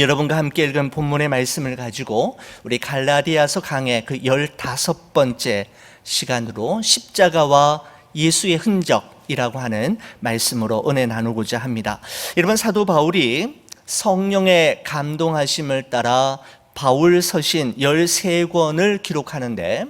여러분과 함께 읽은 본문의 말씀을 가지고 우리 갈라디아서 강의 그 15번째 시간으로 십자가와 예수의 흔적이라고 하는 말씀으로 은혜 나누고자 합니다. 여러분, 사도 바울이 성령의 감동하심을 따라 바울 서신 13권을 기록하는데,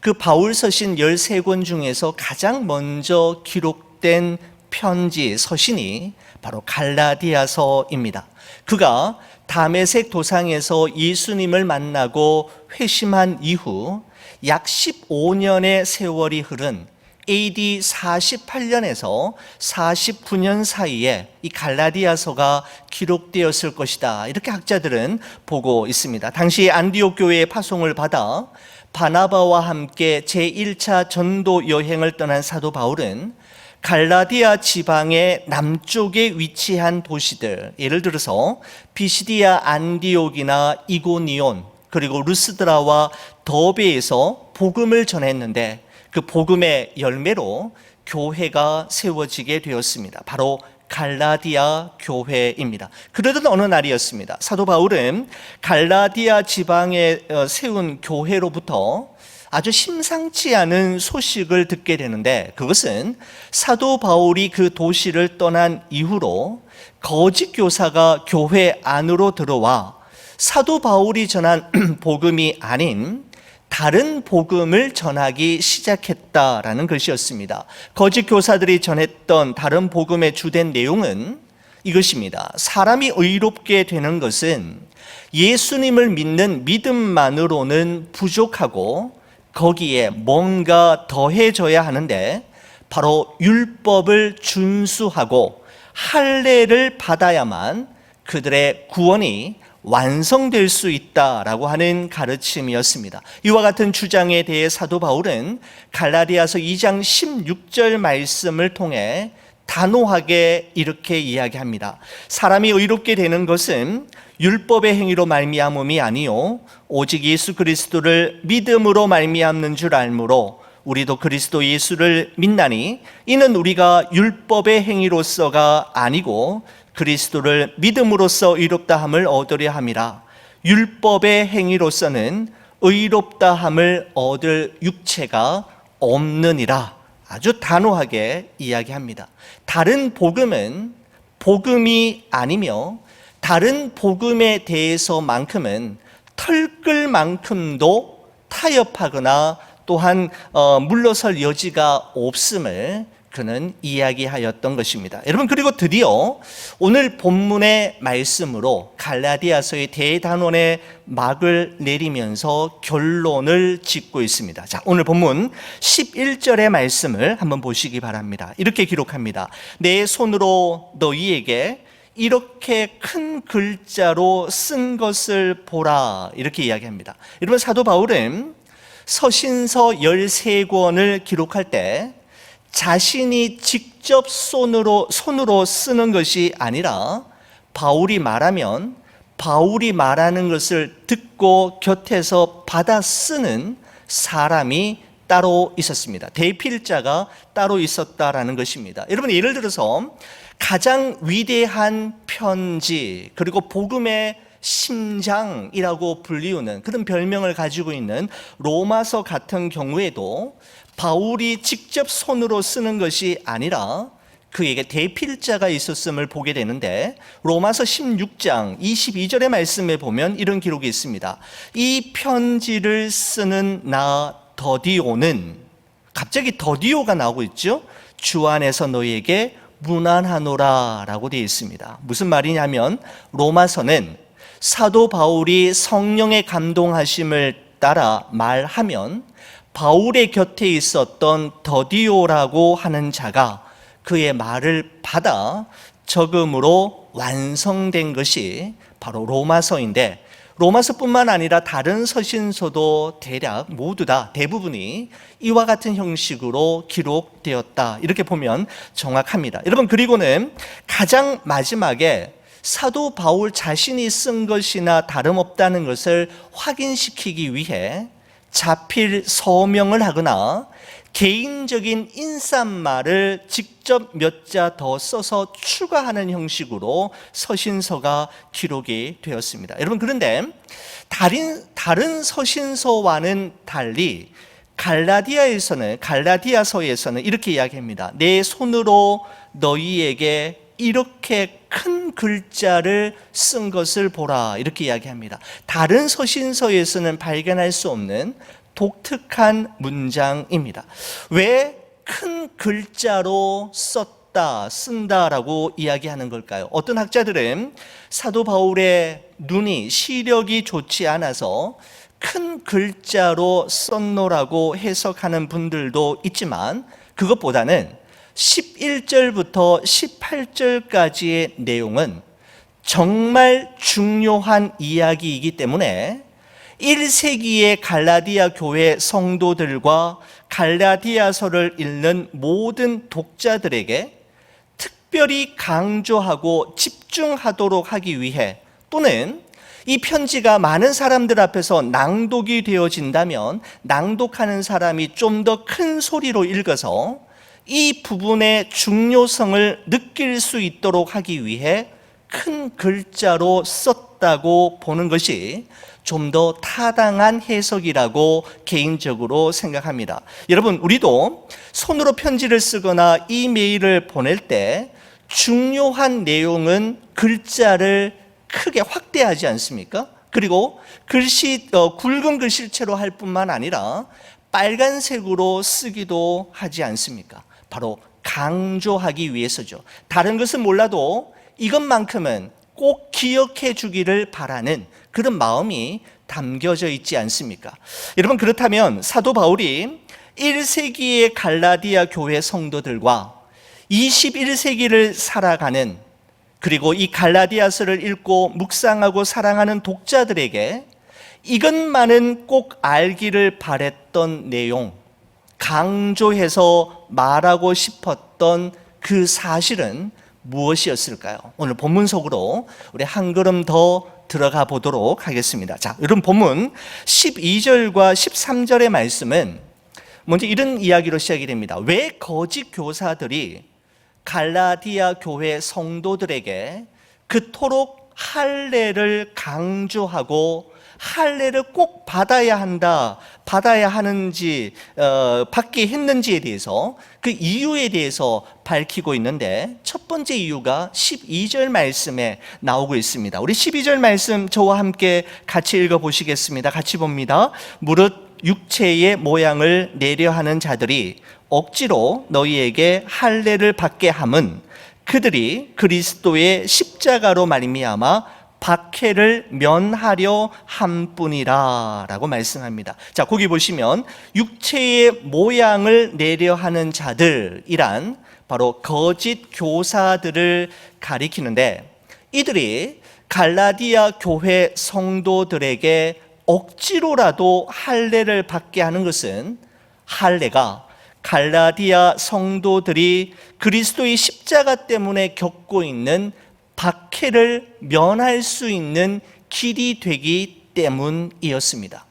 그 바울 서신 13권 중에서 가장 먼저 기록된 편지, 서신이 바로 갈라디아서입니다. 그가 다메섹 도상에서 예수님을 만나고 회심한 이후 약 15년의 세월이 흐른 AD 48년에서 49년 사이에 이 갈라디아서가 기록되었을 것이다, 이렇게 학자들은 보고 있습니다. 당시 안디옥 교회의 파송을 받아 바나바와 함께 제1차 전도 여행을 떠난 사도 바울은 갈라디아 지방의 남쪽에 위치한 도시들, 예를 들어서 비시디아 안디옥이나 이고니온, 그리고 루스드라와 더베에서 복음을 전했는데, 그 복음의 열매로 교회가 세워지게 되었습니다. 바로 갈라디아 교회입니다. 그러던 어느 날이었습니다. 사도 바울은 갈라디아 지방에 세운 교회로부터 아주 심상치 않은 소식을 듣게 되는데, 그것은 사도 바울이 그 도시를 떠난 이후로 거짓 교사가 교회 안으로 들어와 사도 바울이 전한 복음이 아닌 다른 복음을 전하기 시작했다라는 것이었습니다. 거짓 교사들이 전했던 다른 복음의 주된 내용은 이것입니다. 사람이 의롭게 되는 것은 예수님을 믿는 믿음만으로는 부족하고 거기에 뭔가 더해져야 하는데, 바로 율법을 준수하고 할례를 받아야만 그들의 구원이 완성될 수 있다라고 하는 가르침이었습니다. 이와 같은 주장에 대해 사도 바울은 갈라디아서 2장 16절 말씀을 통해 단호하게 이렇게 이야기합니다. 사람이 의롭게 되는 것은 율법의 행위로 말미암음이 아니요 오직 예수 그리스도를 믿음으로 말미암는 줄 알므로 우리도 그리스도 예수를 믿나니 이는 우리가 율법의 행위로서가 아니고 그리스도를 믿음으로써 의롭다함을 얻으려 함이라. 율법의 행위로서는 의롭다함을 얻을 육체가 없느니라. 아주 단호하게 이야기합니다. 다른 복음은 복음이 아니며 다른 복음에 대해서만큼은 털끌 만큼도 타협하거나 또한 물러설 여지가 없음을 그는 이야기하였던 것입니다. 여러분, 그리고 드디어 오늘 본문의 말씀으로 갈라디아서의 대단원의 막을 내리면서 결론을 짓고 있습니다. 자, 오늘 본문 11절의 말씀을 한번 보시기 바랍니다. 이렇게 기록합니다. 내 손으로 너희에게 이렇게 큰 글자로 쓴 것을 보라, 이렇게 이야기합니다. 여러분, 사도 바울은 서신서 13권을 기록할 때 자신이 직접 손으로 쓰는 것이 아니라 바울이 말하면 바울이 말하는 것을 듣고 곁에서 받아 쓰는 사람이 따로 있었습니다. 대필자가 따로 있었다라는 것입니다. 여러분, 예를 들어서 가장 위대한 편지, 그리고 복음의 심장이라고 불리우는 그런 별명을 가지고 있는 로마서 같은 경우에도 바울이 직접 손으로 쓰는 것이 아니라 그에게 대필자가 있었음을 보게 되는데, 로마서 16장 22절의 말씀에 보면 이런 기록이 있습니다. 이 편지를 쓰는 나 더디오는, 갑자기 더디오가 나오고 있죠. 주 안에서 너희에게 문안하노라 라고 되어 있습니다. 무슨 말이냐면, 로마서는 사도 바울이 성령의 감동하심을 따라 말하면 바울의 곁에 있었던 더디오라고 하는 자가 그의 말을 받아 적음으로 완성된 것이 바로 로마서인데, 로마서뿐만 아니라 다른 서신서도 대략 모두 다 대부분이 이와 같은 형식으로 기록되었다, 이렇게 보면 정확합니다. 여러분, 그리고는 가장 마지막에 사도 바울 자신이 쓴 것이나 다름없다는 것을 확인시키기 위해 자필 서명을 하거나 개인적인 인사말을 직접 몇 자 더 써서 추가하는 형식으로 서신서가 기록이 되었습니다. 여러분, 그런데 다른 서신서와는 달리 갈라디아서에서는 이렇게 이야기합니다. 내 손으로 너희에게 이렇게 큰 글자를 쓴 것을 보라, 이렇게 이야기합니다. 다른 서신서에서는 발견할 수 없는 독특한 문장입니다. 왜 큰 글자로 쓴다라고 이야기하는 걸까요? 어떤 학자들은 사도 바울의 눈이 시력이 좋지 않아서 큰 글자로 썼노라고 해석하는 분들도 있지만, 그것보다는 11절부터 18절까지의 내용은 정말 중요한 이야기이기 때문에 1세기의 갈라디아 교회 성도들과 갈라디아서를 읽는 모든 독자들에게 특별히 강조하고 집중하도록 하기 위해, 또는 이 편지가 많은 사람들 앞에서 낭독이 되어진다면 낭독하는 사람이 좀 더 큰 소리로 읽어서 이 부분의 중요성을 느낄 수 있도록 하기 위해 큰 글자로 썼다고 보는 것이 좀 더 타당한 해석이라고 개인적으로 생각합니다. 여러분, 우리도 손으로 편지를 쓰거나 이메일을 보낼 때 중요한 내용은 글자를 크게 확대하지 않습니까? 그리고 굵은 글씨체로 할 뿐만 아니라 빨간색으로 쓰기도 하지 않습니까? 바로 강조하기 위해서죠. 다른 것은 몰라도 이것만큼은 꼭 기억해 주기를 바라는 그런 마음이 담겨져 있지 않습니까? 여러분, 그렇다면 사도 바울이 1세기의 갈라디아 교회 성도들과 21세기를 살아가는, 그리고 이 갈라디아서를 읽고 묵상하고 사랑하는 독자들에게 이것만은 꼭 알기를 바랬던 내용, 강조해서 말하고 싶었던 그 사실은 무엇이었을까요? 오늘 본문 속으로 우리 한 걸음 더 들어가 보도록 하겠습니다. 자, 여러분, 본문 12절과 13절의 말씀은 먼저 이런 이야기로 시작이 됩니다. 왜 거짓 교사들이 갈라디아 교회 성도들에게 그토록 할례를 강조하고 할례를 꼭 받아야 하는지 받게 했는지에 대해서, 그 이유에 대해서 밝히고 있는데, 첫 번째 이유가 12절 말씀에 나오고 있습니다. 우리 12절 말씀 저와 함께 같이 읽어보시겠습니다. 같이 봅니다. 무릇 육체의 모양을 내려 하는 자들이 억지로 너희에게 할례를 받게 함은 그들이 그리스도의 십자가로 말미암아 박해를 면하려 함뿐이라 라고 말씀합니다. 자, 거기 보시면 육체의 모양을 내려 하는 자들이란 바로 거짓 교사들을 가리키는데, 이들이 갈라디아 교회 성도들에게 억지로라도 할례를 받게 하는 것은, 할례가 갈라디아 성도들이 그리스도의 십자가 때문에 겪고 있는 박해를 면할 수 있는 길이 되기 때문이었습니다.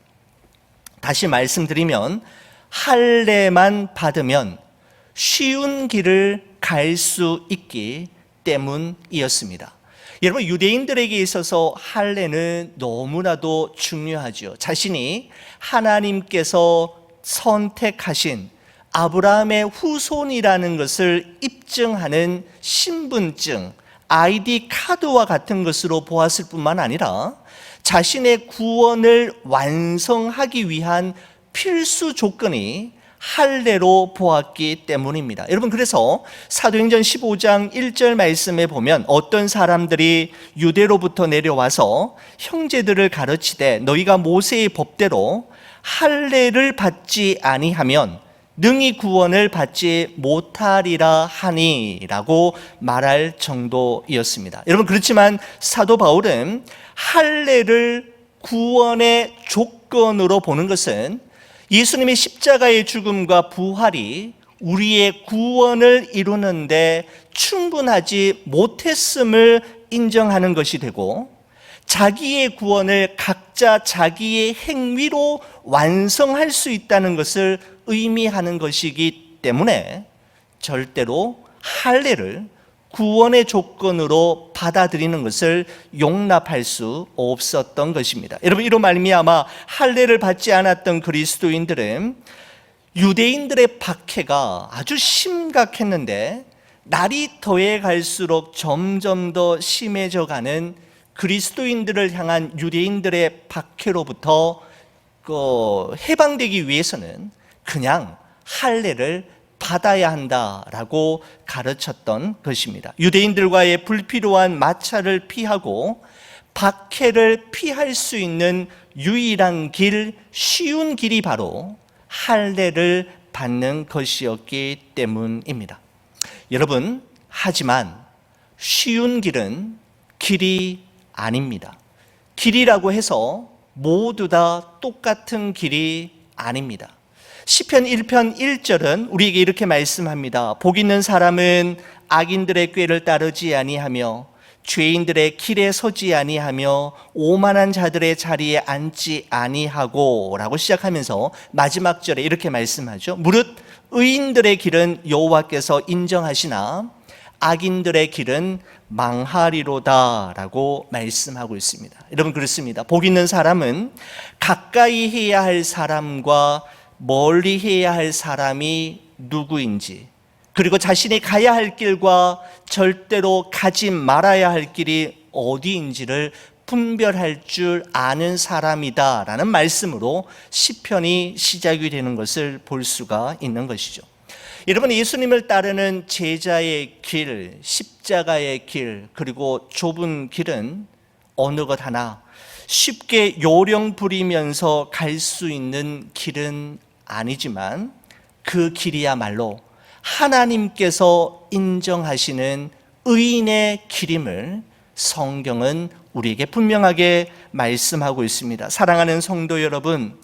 다시 말씀드리면, 할례만 받으면 쉬운 길을 갈 수 있기 때문이었습니다. 여러분, 유대인들에게 있어서 할례는 너무나도 중요하죠. 자신이 하나님께서 선택하신 아브라함의 후손이라는 것을 입증하는 신분증, 아이디 카드와 같은 것으로 보았을 뿐만 아니라 자신의 구원을 완성하기 위한 필수 조건이 할례로 보았기 때문입니다. 여러분, 그래서 사도행전 15장 1절 말씀에 보면 어떤 사람들이 유대로부터 내려와서 형제들을 가르치되 너희가 모세의 법대로 할례를 받지 아니하면 능히 구원을 받지 못하리라 하니라고 말할 정도였습니다. 여러분, 그렇지만 사도 바울은 할례를 구원의 조건으로 보는 것은 예수님의 십자가의 죽음과 부활이 우리의 구원을 이루는데 충분하지 못했음을 인정하는 것이 되고, 자기의 구원을 각자 자기의 행위로 완성할 수 있다는 것을 의미하는 것이기 때문에 절대로 할례를 구원의 조건으로 받아들이는 것을 용납할 수 없었던 것입니다. 여러분, 이로 말미암아 할례를 받지 않았던 그리스도인들은 유대인들의 박해가 아주 심각했는데 날이 더해 갈수록 점점 더 심해져 가는 그리스도인들을 향한 유대인들의 박해로부터 해방되기 위해서는 그냥 할례를 받아야 한다라고 가르쳤던 것입니다. 유대인들과의 불필요한 마찰을 피하고 박해를 피할 수 있는 유일한 길, 쉬운 길이 바로 할례를 받는 것이었기 때문입니다. 여러분, 하지만 쉬운 길은 길이 아닙니다. 길이라고 해서 모두 다 똑같은 길이 아닙니다. 시편 1편 1절은 우리에게 이렇게 말씀합니다. 복 있는 사람은 악인들의 꾀를 따르지 아니하며 죄인들의 길에 서지 아니하며 오만한 자들의 자리에 앉지 아니하고 라고 시작하면서 마지막 절에 이렇게 말씀하죠. 무릇 의인들의 길은 여호와께서 인정하시나 악인들의 길은 망하리로다 라고 말씀하고 있습니다. 여러분, 그렇습니다. 복 있는 사람은 가까이 해야 할 사람과 멀리 해야 할 사람이 누구인지, 그리고 자신이 가야 할 길과 절대로 가지 말아야 할 길이 어디인지를 분별할 줄 아는 사람이다라는 말씀으로 시편이 시작이 되는 것을 볼 수가 있는 것이죠. 여러분, 예수님을 따르는 제자의 길, 십자가의 길, 그리고 좁은 길은 어느 것 하나 쉽게 요령 부리면서 갈 수 있는 길은 아니지만 그 길이야말로 하나님께서 인정하시는 의인의 길임을 성경은 우리에게 분명하게 말씀하고 있습니다. 사랑하는 성도 여러분,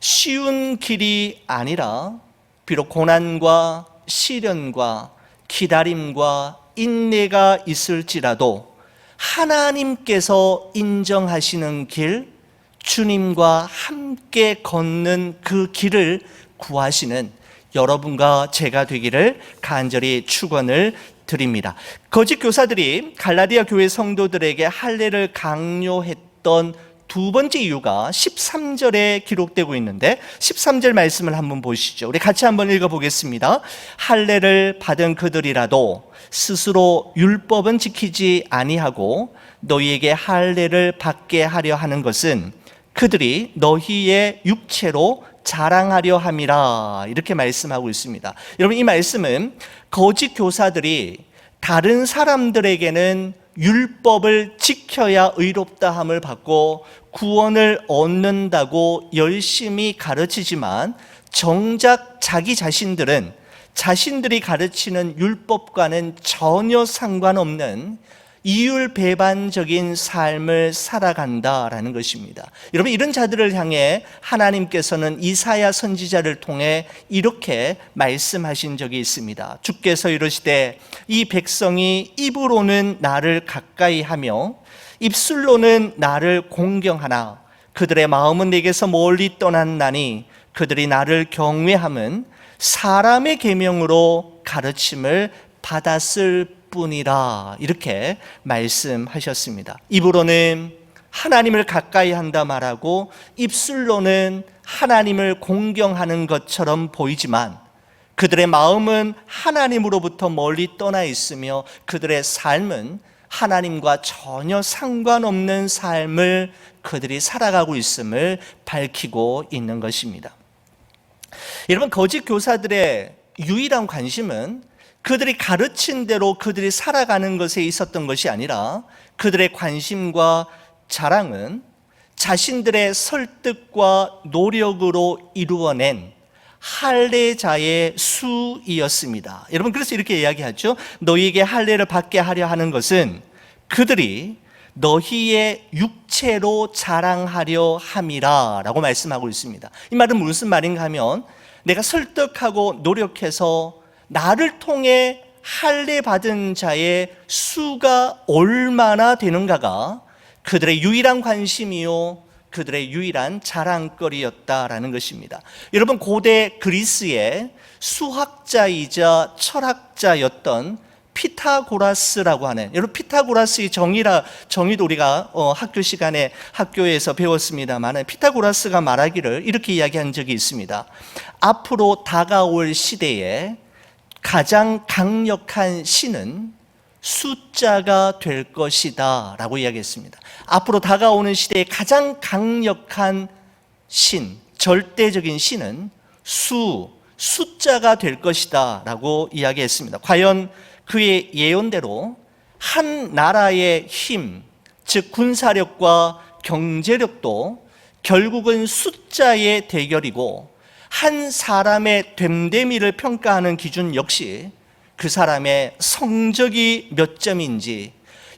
쉬운 길이 아니라 비록 고난과 시련과 기다림과 인내가 있을지라도 하나님께서 인정하시는 길, 주님과 함께 걷는 그 길을 구하시는 여러분과 제가 되기를 간절히 축원을 드립니다. 거짓 교사들이 갈라디아 교회 성도들에게 할례를 강요했던 두 번째 이유가 13절에 기록되고 있는데 13절 말씀을 한번 보시죠. 우리 같이 한번 읽어보겠습니다. 할례를 받은 그들이라도 스스로 율법은 지키지 아니하고 너희에게 할례를 받게 하려 하는 것은 그들이 너희의 육체로 자랑하려 함이라, 이렇게 말씀하고 있습니다. 여러분, 이 말씀은 거짓 교사들이 다른 사람들에게는 율법을 지켜야 의롭다함을 받고 구원을 얻는다고 열심히 가르치지만 정작 자기 자신들은 자신들이 가르치는 율법과는 전혀 상관없는 이율배반적인 삶을 살아간다라는 것입니다. 여러분, 이런 자들을 향해 하나님께서는 이사야 선지자를 통해 이렇게 말씀하신 적이 있습니다. 주께서 이르시되 이 백성이 입으로는 나를 가까이 하며 입술로는 나를 공경하나 그들의 마음은 내게서 멀리 떠났나니 그들이 나를 경외함은 사람의 계명으로 가르침을 받았을 뿐이라, 이렇게 말씀하셨습니다. 입으로는 하나님을 가까이 한다 말하고 입술로는 하나님을 공경하는 것처럼 보이지만 그들의 마음은 하나님으로부터 멀리 떠나 있으며 그들의 삶은 하나님과 전혀 상관없는 삶을 그들이 살아가고 있음을 밝히고 있는 것입니다. 여러분, 거짓 교사들의 유일한 관심은 그들이 가르친 대로 그들이 살아가는 것에 있었던 것이 아니라 그들의 관심과 자랑은 자신들의 설득과 노력으로 이루어낸 할례자의 수이었습니다. 여러분, 그래서 이렇게 이야기하죠. 너희에게 할례를 받게 하려 하는 것은 그들이 너희의 육체로 자랑하려 함이라 라고 말씀하고 있습니다. 이 말은 무슨 말인가 하면 내가 설득하고 노력해서 나를 통해 할례 받은 자의 수가 얼마나 되는가가 그들의 유일한 관심이요, 그들의 유일한 자랑거리였다라는 것입니다. 여러분, 고대 그리스의 수학자이자 철학자였던 피타고라스라고 하는, 여러분 피타고라스의 정의도 우리가 학교 시간에 학교에서 배웠습니다만, 피타고라스가 말하기를 이렇게 이야기한 적이 있습니다. 앞으로 다가올 시대에 가장 강력한 신은 숫자가 될 것이다 라고 이야기했습니다. 앞으로 다가오는 시대에 가장 강력한 신, 절대적인 신은 숫자가 될 것이다 라고 이야기했습니다. 과연 그의 예언대로 한 나라의 힘, 즉 군사력과 경제력도 결국은 숫자의 대결이고, 한 사람의 됨됨이를 평가하는 기준 역시 그 사람의 성적이 몇 점인지,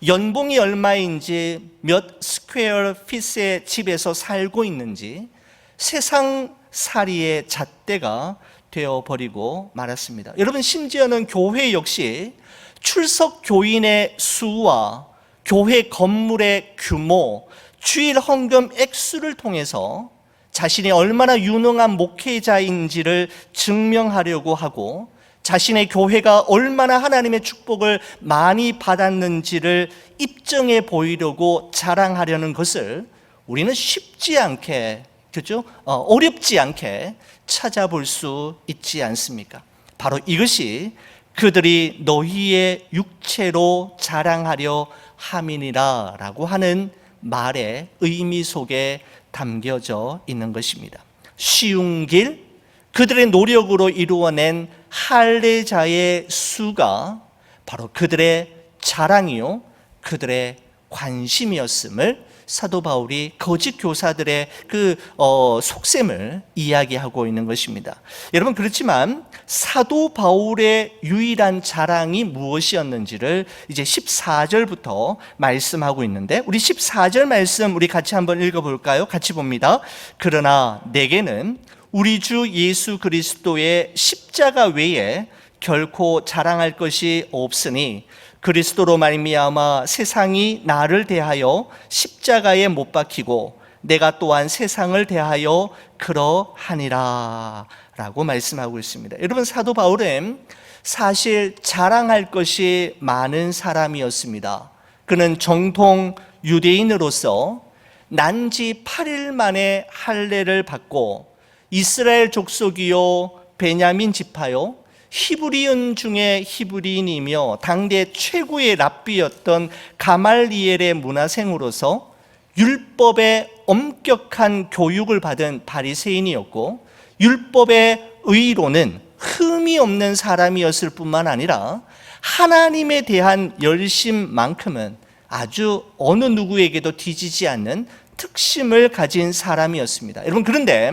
연봉이 얼마인지, 몇 스퀘어 피트의 집에서 살고 있는지, 세상살이의 잣대가 되어버리고 말았습니다. 여러분, 심지어는 교회 역시 출석 교인의 수와 교회 건물의 규모, 주일 헌금 액수를 통해서 자신이 얼마나 유능한 목회자인지를 증명하려고 하고, 자신의 교회가 얼마나 하나님의 축복을 많이 받았는지를 입증해 보이려고 자랑하려는 것을 우리는 쉽지 않게, 그렇죠? 어렵지 않게 찾아볼 수 있지 않습니까? 바로 이것이 그들이 너희의 육체로 자랑하려 함이니라 라고 하는 말의 의미 속에 담겨져 있는 것입니다. 쉬운 길, 그들의 노력으로 이루어낸 할례자의 수가 바로 그들의 자랑이요, 그들의 관심이었음을 사도 바울이 거짓 교사들의 속셈을 이야기하고 있는 것입니다. 여러분, 그렇지만 사도 바울의 유일한 자랑이 무엇이었는지를 이제 14절부터 말씀하고 있는데, 우리 14절 말씀 우리 같이 한번 읽어볼까요? 같이 봅니다. 그러나 내게는 우리 주 예수 그리스도의 십자가 외에 결코 자랑할 것이 없으니, 그리스도로 말미암아 세상이 나를 대하여 십자가에 못 박히고 내가 또한 세상을 대하여 그러하니라 라고 말씀하고 있습니다. 여러분, 사도 바울은 사실 자랑할 것이 많은 사람이었습니다. 그는 정통 유대인으로서 난지 8일 만에 할례를 받고 이스라엘 족속이요 베냐민 지파요 히브리인 중에 히브리인이며 당대 최고의 랍비였던 가말리엘의 문화생으로서 율법의 엄격한 교육을 받은 바리새인이었고, 율법의 의로는 흠이 없는 사람이었을 뿐만 아니라 하나님에 대한 열심만큼은 아주 어느 누구에게도 뒤지지 않는 특심을 가진 사람이었습니다. 여러분, 그런데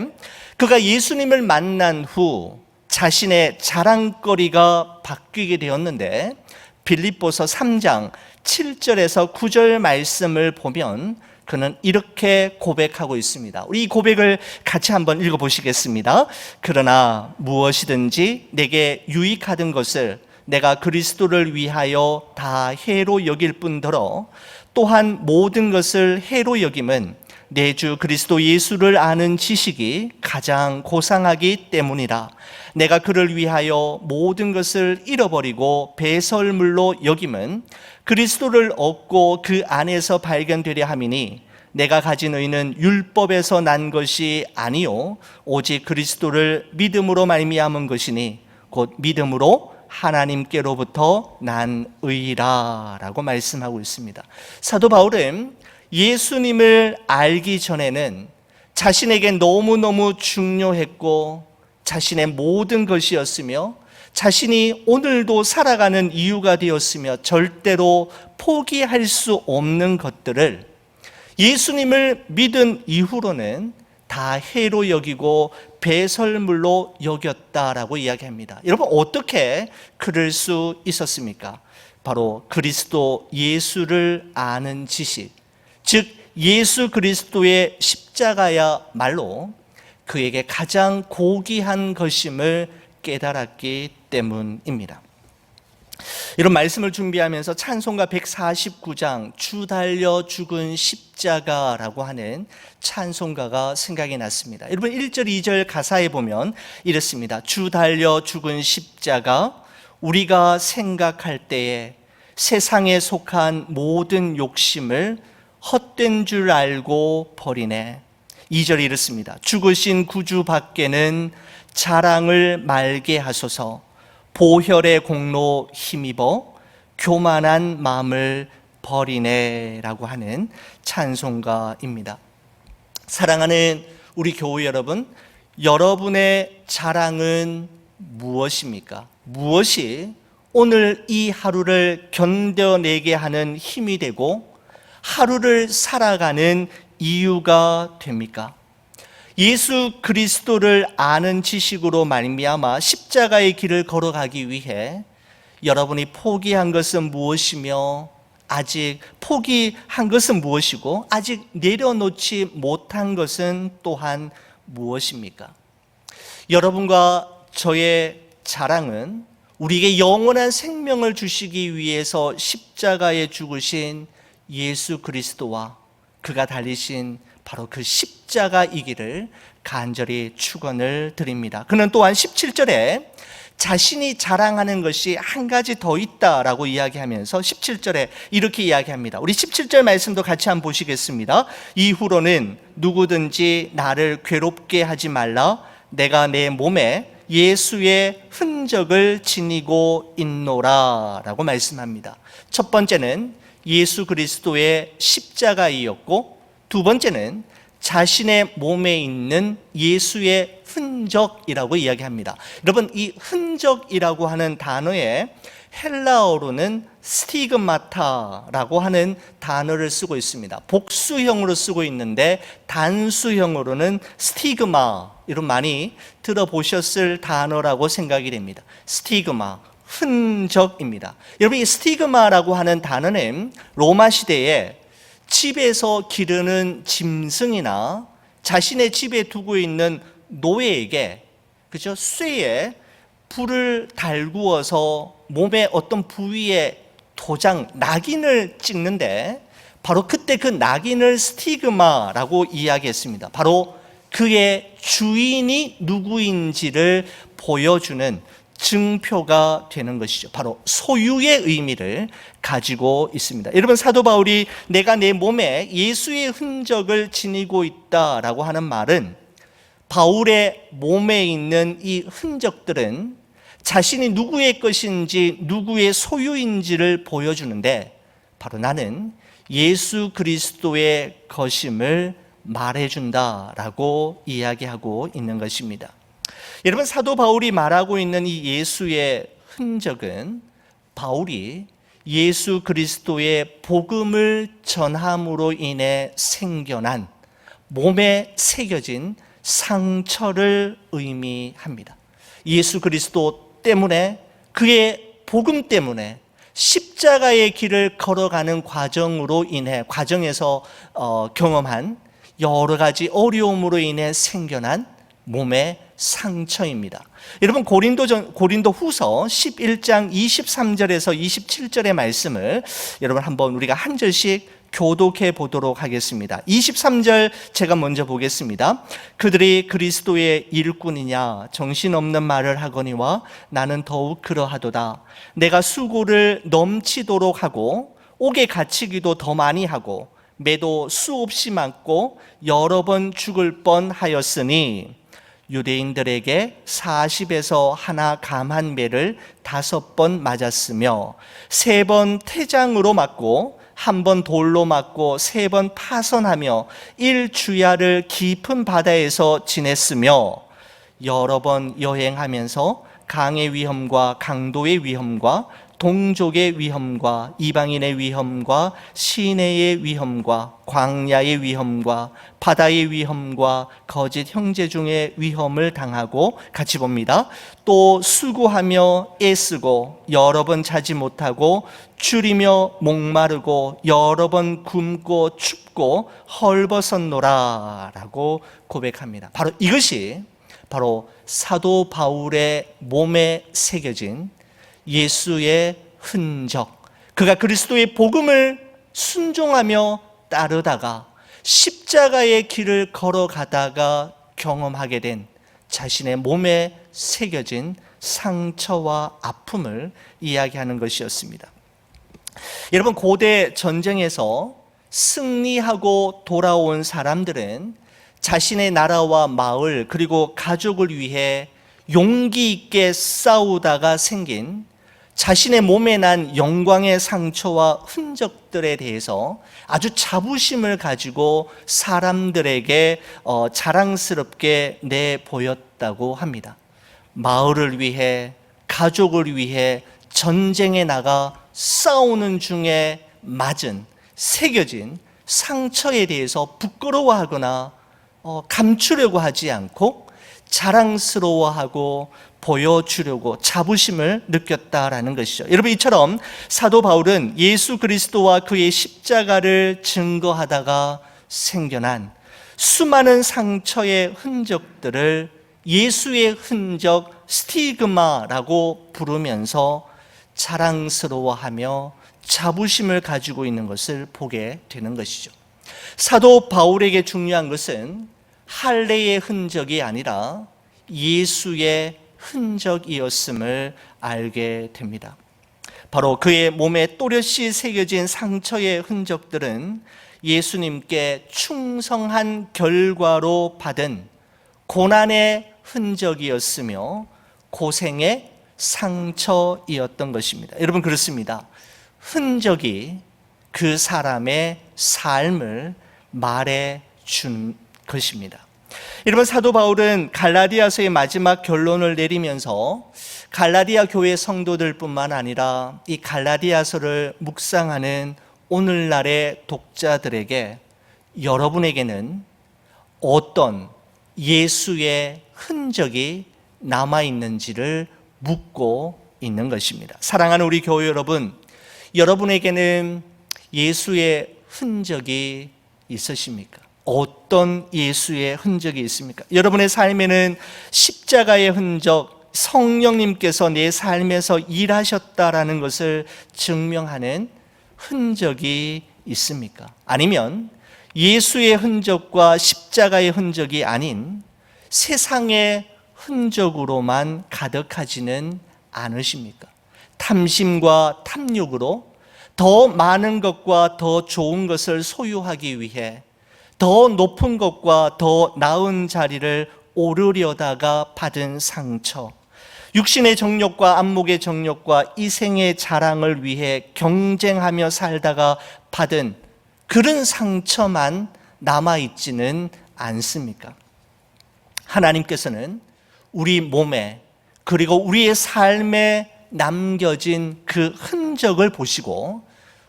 그가 예수님을 만난 후 자신의 자랑거리가 바뀌게 되었는데, 빌립보서 3장 7절에서 9절 말씀을 보면 그는 이렇게 고백하고 있습니다. 우리 이 고백을 같이 한번 읽어보시겠습니다. 그러나 무엇이든지 내게 유익하던 것을 내가 그리스도를 위하여 다 해로 여길 뿐더러 또한 모든 것을 해로 여김은 내 주 그리스도 예수를 아는 지식이 가장 고상하기 때문이라. 내가 그를 위하여 모든 것을 잃어버리고 배설물로 여김은 그리스도를 얻고 그 안에서 발견되려 함이니, 내가 가진 의는 율법에서 난 것이 아니요 오직 그리스도를 믿음으로 말미암은 것이니 곧 믿음으로 하나님께로부터 난 의라 라고 말씀하고 있습니다. 사도 바울은 예수님을 알기 전에는 자신에게 너무너무 중요했고 자신의 모든 것이었으며 자신이 오늘도 살아가는 이유가 되었으며 절대로 포기할 수 없는 것들을 예수님을 믿은 이후로는 다 해로 여기고 배설물로 여겼다라고 이야기합니다. 여러분, 어떻게 그럴 수 있었습니까? 바로 그리스도 예수를 아는 지식, 즉 예수 그리스도의 십자가야말로 그에게 가장 고귀한 것임을 깨달았기 때문입니다. 이런 말씀을 준비하면서 찬송가 149장 주 달려 죽은 십자가라고 하는 찬송가가 생각이 났습니다. 여러분 1절 2절 가사에 보면 이렇습니다. 주 달려 죽은 십자가 우리가 생각할 때에 세상에 속한 모든 욕심을 헛된 줄 알고 버리네. 2절이 이렇습니다. 죽으신 구주 밖에는 자랑을 말게 하소서. 보혈의 공로 힘입어 교만한 마음을 버리네 라고 하는 찬송가입니다. 사랑하는 우리 교우 여러분, 여러분의 자랑은 무엇입니까? 무엇이 오늘 이 하루를 견뎌내게 하는 힘이 되고 하루를 살아가는 이유가 됩니까? 예수 그리스도를 아는 지식으로 말미암아 십자가의 길을 걸어가기 위해 여러분이 포기한 것은 무엇이며 아직 포기한 것은 무엇이고 아직 내려놓지 못한 것은 또한 무엇입니까? 여러분과 저의 자랑은 우리에게 영원한 생명을 주시기 위해서 십자가에 죽으신 예수 그리스도와 그가 달리신 바로 그 십자가이기를 간절히 축원을 드립니다. 그는 또한 17절에 자신이 자랑하는 것이 한 가지 더 있다라고 이야기하면서 17절에 이렇게 이야기합니다. 우리 17절 말씀도 같이 한번 보시겠습니다. 이후로는 누구든지 나를 괴롭게 하지 말라. 내가 내 몸에 예수의 흔적을 지니고 있노라 라고 말씀합니다. 첫 번째는 예수 그리스도의 십자가이었고 두 번째는 자신의 몸에 있는 예수의 흔적이라고 이야기합니다. 여러분, 이 흔적이라고 하는 단어에 헬라어로는 스티그마타라고 하는 단어를 쓰고 있습니다. 복수형으로 쓰고 있는데 단수형으로는 스티그마, 이런 많이 들어보셨을 단어라고 생각이 됩니다. 스티그마, 흔적입니다. 여러분, 이 스티그마라고 하는 단어는 로마 시대에 집에서 기르는 짐승이나 자신의 집에 두고 있는 노예에게, 그죠? 쇠에 불을 달구어서 몸의 어떤 부위에 도장, 낙인을 찍는데 바로 그때 그 낙인을 스티그마라고 이야기했습니다. 바로 그의 주인이 누구인지를 보여주는 증표가 되는 것이죠. 바로 소유의 의미를 가지고 있습니다. 여러분, 사도 바울이 내가 내 몸에 예수의 흔적을 지니고 있다라고 하는 말은 바울의 몸에 있는 이 흔적들은 자신이 누구의 것인지 누구의 소유인지를 보여주는데 바로 나는 예수 그리스도의 것임을 말해준다라고 이야기하고 있는 것입니다. 여러분, 사도 바울이 말하고 있는 이 예수의 흔적은 바울이 예수 그리스도의 복음을 전함으로 인해 생겨난 몸에 새겨진 상처를 의미합니다. 예수 그리스도 때문에, 그의 복음 때문에 십자가의 길을 걸어가는 과정으로 인해, 과정에서 경험한 여러 가지 어려움으로 인해 생겨난 몸의 상처입니다. 여러분, 고린도 후서 11장 23절에서 27절의 말씀을 여러분 한번 우리가 한 절씩 교독해 보도록 하겠습니다. 23절 제가 먼저 보겠습니다. 그들이 그리스도의 일꾼이냐 정신없는 말을 하거니와 나는 더욱 그러하도다. 내가 수고를 넘치도록 하고 옥에 갇히기도 더 많이 하고 매도 수없이 맞고 여러 번 죽을 뻔하였으니 유대인들에게 40에서 하나 감한 매를 5번 맞았으며 3번 태장으로 맞고 1번 돌로 맞고 3번 파선하며 1주야를 깊은 바다에서 지냈으며 여러 번 여행하면서 강의 위험과 강도의 위험과 동족의 위험과 이방인의 위험과 시내의 위험과 광야의 위험과 바다의 위험과 거짓 형제 중에 위험을 당하고, 같이 봅니다. 또 수고하며 애쓰고 여러 번 자지 못하고 줄이며 목마르고 여러 번 굶고 춥고 헐벗었노라 라고 고백합니다. 바로 이것이 바로 사도 바울의 몸에 새겨진 예수의 흔적, 그가 그리스도의 복음을 순종하며 따르다가 십자가의 길을 걸어가다가 경험하게 된 자신의 몸에 새겨진 상처와 아픔을 이야기하는 것이었습니다. 여러분, 고대 전쟁에서 승리하고 돌아온 사람들은 자신의 나라와 마을 그리고 가족을 위해 용기 있게 싸우다가 생긴 자신의 몸에 난 영광의 상처와 흔적들에 대해서 아주 자부심을 가지고 사람들에게 자랑스럽게 내보였다고 합니다. 마을을 위해, 가족을 위해 전쟁에 나가 싸우는 중에 맞은, 새겨진 상처에 대해서 부끄러워하거나 감추려고 하지 않고 자랑스러워하고 보여주려고 자부심을 느꼈다라는 것이죠. 여러분, 이처럼 사도 바울은 예수 그리스도와 그의 십자가를 증거하다가 생겨난 수많은 상처의 흔적들을 예수의 흔적, 스티그마라고 부르면서 자랑스러워하며 자부심을 가지고 있는 것을 보게 되는 것이죠. 사도 바울에게 중요한 것은 할례의 흔적이 아니라 예수의 흔적이었음을 알게 됩니다. 바로 그의 몸에 또렷이 새겨진 상처의 흔적들은 예수님께 충성한 결과로 받은 고난의 흔적이었으며 고생의 상처이었던 것입니다. 여러분, 그렇습니다. 흔적이 그 사람의 삶을 말해 준 것입니다. 여러분, 사도 바울은 갈라디아서의 마지막 결론을 내리면서 갈라디아 교회 성도들뿐만 아니라 이 갈라디아서를 묵상하는 오늘날의 독자들에게 여러분에게는 어떤 예수의 흔적이 남아있는지를 묻고 있는 것입니다. 사랑하는 우리 교회 여러분, 여러분에게는 예수의 흔적이 있으십니까? 어떤 예수의 흔적이 있습니까? 여러분의 삶에는 십자가의 흔적, 성령님께서 내 삶에서 일하셨다라는 것을 증명하는 흔적이 있습니까? 아니면 예수의 흔적과 십자가의 흔적이 아닌 세상의 흔적으로만 가득하지는 않으십니까? 탐심과 탐욕으로 더 많은 것과 더 좋은 것을 소유하기 위해 더 높은 것과 더 나은 자리를 오르려다가 받은 상처, 육신의 정욕과 안목의 정욕과 이생의 자랑을 위해 경쟁하며 살다가 받은 그런 상처만 남아있지는 않습니까? 하나님께서는 우리 몸에 그리고 우리의 삶에 남겨진 그 흔적을 보시고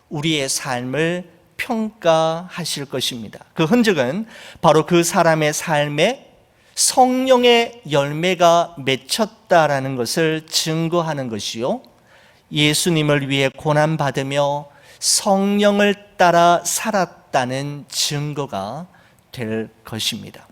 우리의 삶을 평가하실 것입니다. 그 흔적은 바로 그 사람의 삶에 성령의 열매가 맺혔다라는 것을 증거하는 것이요, 예수님을 위해 고난받으며 성령을 따라 살았다는 증거가 될 것입니다.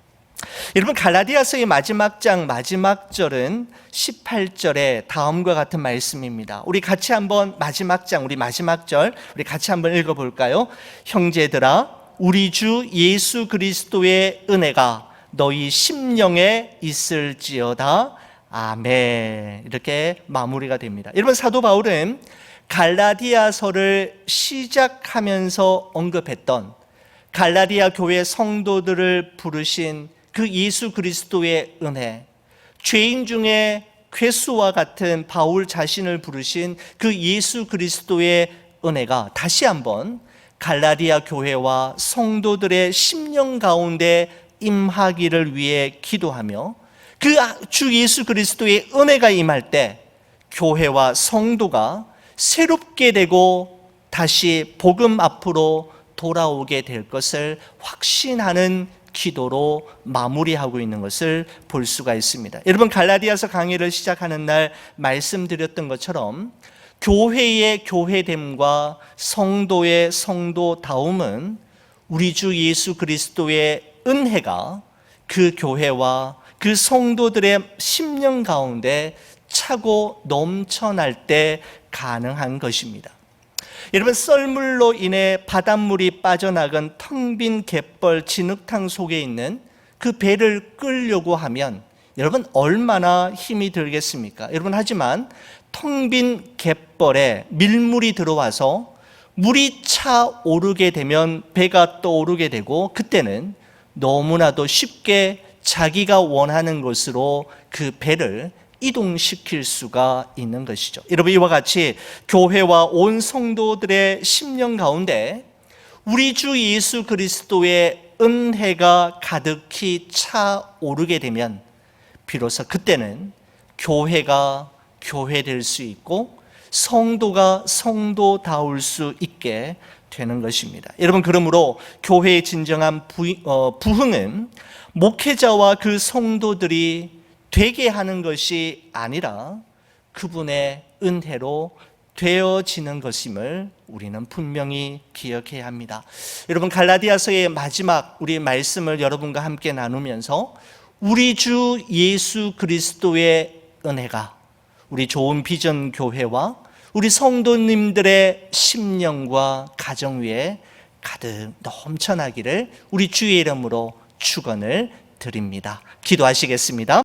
여러분, 갈라디아서의 마지막 장 마지막 절은 18절에 다음과 같은 말씀입니다. 우리 같이 한번 마지막 장, 우리 마지막 절 우리 같이 한번 읽어볼까요? 형제들아, 우리 주 예수 그리스도의 은혜가 너희 심령에 있을지어다. 아멘. 이렇게 마무리가 됩니다. 여러분, 사도 바울은 갈라디아서를 시작하면서 언급했던 갈라디아 교회 성도들을 부르신 그 예수 그리스도의 은혜, 죄인 중에 괴수와 같은 바울 자신을 부르신 그 예수 그리스도의 은혜가 다시 한번 갈라디아 교회와 성도들의 심령 가운데 임하기를 위해 기도하며 그 주 예수 그리스도의 은혜가 임할 때 교회와 성도가 새롭게 되고 다시 복음 앞으로 돌아오게 될 것을 확신하는 기도로 마무리하고 있는 것을 볼 수가 있습니다. 여러분, 갈라디아서 강의를 시작하는 날 말씀드렸던 것처럼 교회의 교회됨과 성도의 성도다움은 우리 주 예수 그리스도의 은혜가 그 교회와 그 성도들의 심령 가운데 차고 넘쳐날 때 가능한 것입니다. 여러분, 썰물로 인해 바닷물이 빠져나간 텅 빈 갯벌 진흙탕 속에 있는 그 배를 끌려고 하면 여러분 얼마나 힘이 들겠습니까? 여러분, 하지만 텅 빈 갯벌에 밀물이 들어와서 물이 차오르게 되면 배가 떠오르게 되고, 그때는 너무나도 쉽게 자기가 원하는 곳으로 그 배를 이동시킬 수가 있는 것이죠. 여러분, 이와 같이 교회와 온 성도들의 심령 가운데 우리 주 예수 그리스도의 은혜가 가득히 차오르게 되면 비로소 그때는 교회가 교회될 수 있고 성도가 성도다울 수 있게 되는 것입니다. 여러분, 그러므로 교회의 진정한 부흥은 목회자와 그 성도들이 되게 하는 것이 아니라 그분의 은혜로 되어지는 것임을 우리는 분명히 기억해야 합니다. 여러분, 갈라디아서의 마지막 우리 말씀을 여러분과 함께 나누면서 우리 주 예수 그리스도의 은혜가 우리 좋은 비전 교회와 우리 성도님들의 심령과 가정 위에 가득 넘쳐나기를 우리 주의 이름으로 축원을 드립니다. 기도하시겠습니다.